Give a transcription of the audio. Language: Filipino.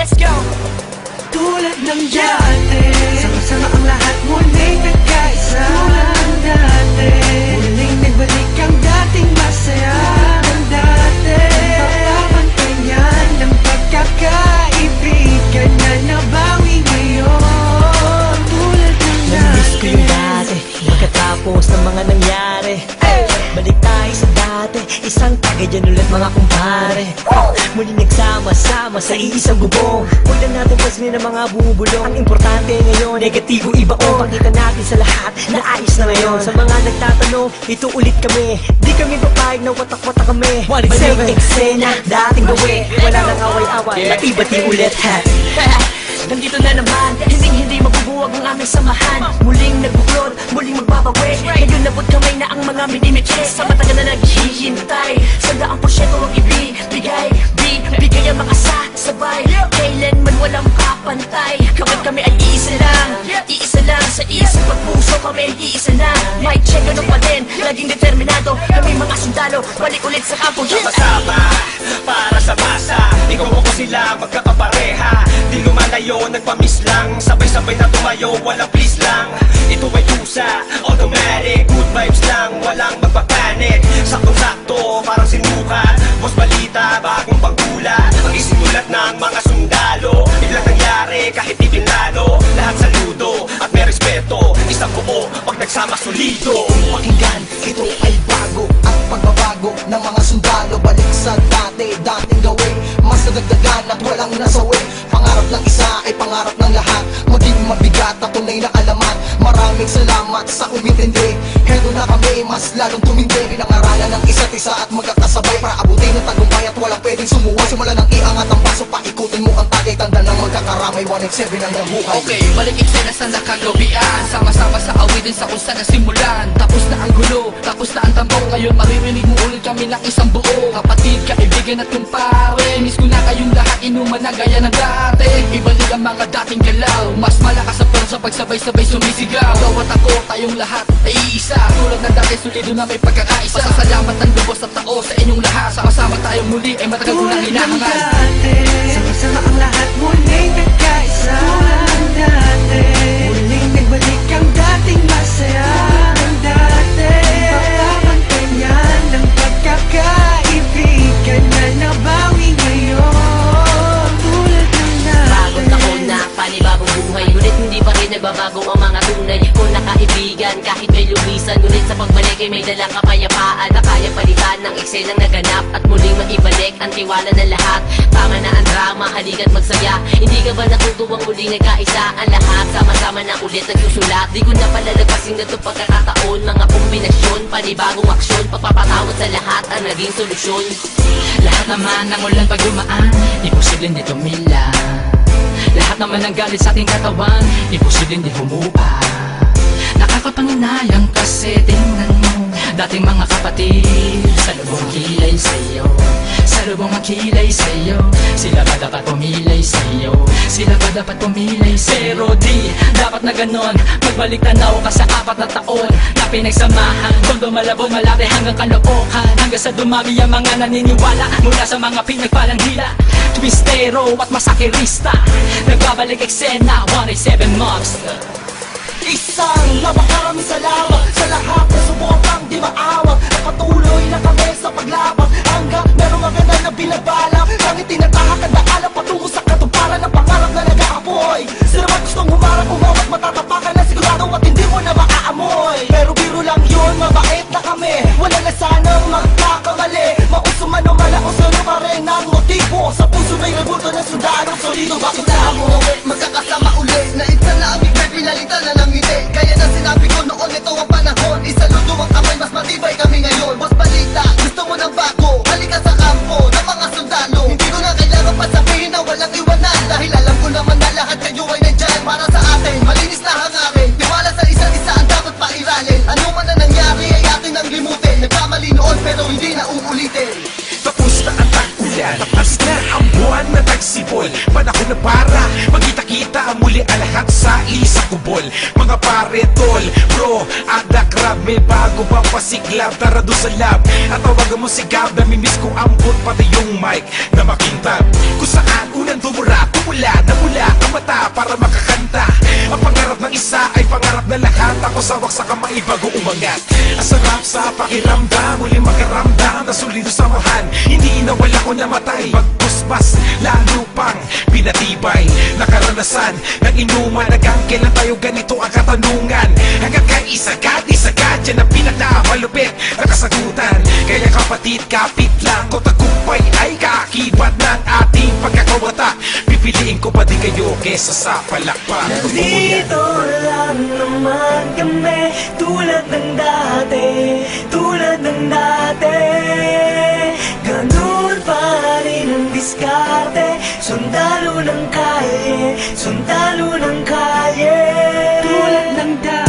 let's go! Tulad ng dati, sama-sama ang lahat muling nagkaisa. Tulad ng dati, muling nagbalik ang dating masaya. Ng dati, papapantayan ng pagkakaibigan na nabawi ngayon. Tulad ng dati. Namiss ko yung dati, pagkatapos ng mga nangyari. Balik tayo sa dati, isang tagay dyan ulit mga kumpare. Muling nagsama-sama sa iisang bubong. Huwag na natin pasmin ang mga bumubulong. Ang importante ngayon, negatibo iba o pakita natin sa lahat na ayos na ngayon. Sa mga nagtatanong, ito ulit kami. Di kami papayag na watak-watak kami. Balik eksena, dating gawi. Wala nang away-away, bati-bati ulit ha. Nandito na naman, hindi mabubuwag ang aming samahan. Muling nagbuklod, muling magbabawi. Ngayon nabot kamay na ang mga minimiches. Sa matagal na naghihintay, 100% ang ibibigay. Bigay ang mga sabay, kailanman walang kapantay. Kapag kami ay iisa lang sa isang pagpuso kami iisa na. Mic check, ano pa din, laging determinado. Kami mga sundalo, balik ulit sa kampo. Sama-sama, para sa masa. Ikaw ko sila, magkakapareha. Di lumalayo, nagpamiss lang. Sabay-sabay na tumayo, walang please lang. Ito ay usa, automatic. Good vibes lang, walang magpapanik. Saktong-sakto, parang sinukat. Boss balita, bagong pagkulat. Ang isinulat ng mga sundalo. Biglang nangyari, kahit di pinlano. Lahat saludo, at may respeto. Isang buo, pag nagsama solido. Pakinggan, ito ay bago. Ang pagbabago ng mga sundalo. Balik sa dating gawin. Mas nadagdagan at walang nasawi. Pangarap ng isa ay pangarap ng lahat. Maging mabigat at tunay na alamat. Maraming salamat sa umintindi. Heto na kami, mas lalong tumindi. Pinangaralan ng isa't isa at magkakasabay para abutin ng tagumpay at walang pwedeng sumuwa. Simula ng iangat ang paso, paikutin mo ang tagay. Tanda ng magkakaramay, 187 ang nabuhay. Okay, balik eksena sa nakagawian. Sama-sama sa awitin sa kung saan nasimulan. Tapos na ang gulo, tapos na ang tambong. Ngayon maririnig mo ulit kami ng isang buo. Kapatid, kaibigan at kumpare. Miss ko na kayong lahat, inuman na gaya ng dati. Ibalik ang mga dating galaw. Mas malakas sa pero sa pagsabay-sabay sumisigaw. Ikaw at ako, tayong lahat ay iisa. Tulad ng dati, sulido na may pagkakaisa. Pasasalamat ng lubos at tao sa inyong lahat. Sama-sama tayong muli ay matagal ko nang hinahangal. Sama-sama ang lahat muling nagkaisa. Tulad ng dati, muling nagbalik ang dating masaya. Ng dati, papapantayan ng pagkakaibigan na nabawi ngayon. Tulad ng dati. Bagong taon na, panibagong buhay. Ngunit hindi pa rin nagbabago ang mga tunay ko na kaibigan. Kahit may lumisan, ngunit sa pagbalik ay may dalang kapayapaan na kaya palitan ng eksenang naganap at muling maibalik ang tiwala ng lahat. Tama na ang drama, halika't magsaya. Hindi ka ba natutuwang muling nagkaisa ang lahat? Sama-sama na ulit nagsusulat. Di ko na palalagpasin na ito pagkakataon. Mga kombinasyon, panibagong aksyon. Pagpapatawad sa lahat ang naging solusyon. Lahat naman ng ulan pag dumaan, imposible nito mila. Lahat naman ng galit sa ating katawan, imposible di humupa. Nakakapanginayang kasi tingnan mo dating mga kapatid sa lubong kilay sa'yo. Sa lubong ang kilay sa'yo. Sila ba dapat pumilay sa'yo? Sila ba dapat pumilay sa'yo? Pero di dapat na ganon. Magbalik tanaw ka sa 4 na taon na pinagsamahan. Kung dumalabo malate hanggang kalookan. Hanggang sa dumami ang mga naniniwala mula sa mga pinagpalang hila. Twistero at masakirista. Nagbabalik eksena 187 Mobs. Isang napakaraming salamat sa lahat na subukang di maawag. At patuloy na kami sa paglabang hanggang merong maganda na binabalak. Ang itinatahak ang daalan patungo sa katuparan ng pangarap na nag-aapoy. Sino ba gustong humarap, umawat, matatapakan na sigurado at hindi mo na maaamoy. Pero biro lang yun, mabait na kami. Wala na sanang magkakamali. Mauso man o malaos na pa rin ang motibo. Sa puso may rebulto ng sundalo solido. Bakit na mo magkakasama ulit na isa na aming may pinalitan na ng ngiti. Kaya na sinabi ko noon, ito ang panahon. Isaludo ang kamay, mas matibay kami ngayon. Boss balita, gusto mo ng bago. Halika sa kampo ng mga sundalo. Hindi ko na kailangan pa sabihin na walang iwanan. Dahil alam ko naman na lahat kayo ay nandyan para sa atin. Malinis na hangarin, tiwala sa isa't isa ang dapat pairalin. Ano man na nangyari ay atin ang limutin. Nagkamali noon pero hindi na uulitin. Tapos na ang tag-ulan, tapos na ang buwan na tagsibol. Panahon na para magkita-kita muli ang lahat sa isang kubol. Mga pare, tol, bro, ada crab. May bago pa pasiklab, tara doon sa lab. At tawagan mo si Gab, namimiss ko ambot pati yung mic na makintab. Kung saan unang dumura, tumula para makakanta. Ang pangarap ng isa ay pangarap na lahat. Ako sawak sa kamay bago umangat. Ang sarap sa pakiramdam, muli makaramdam na solido samahan. Hindi inawala ko namatay, pagpuspas lalo pang pinatibay. Nakaranasan ng inuman, hanggang kailan tayo ganito ang katanungan. Hanggang kaisagad, yan ang pinakamalupit na kasagutan. Kaya kapatid, kapit lang ko, tagumpay ay kaakibat ng ating pagkakawata. Pipiliin ko pa din kayo kesa sa palakpak. Nandito lang naman kami, tulad ng dati, tulad ng dati. Ganun pa rin ang diskarte, sundalo ng kalye, sundalo ng kalye. Tulad ng dati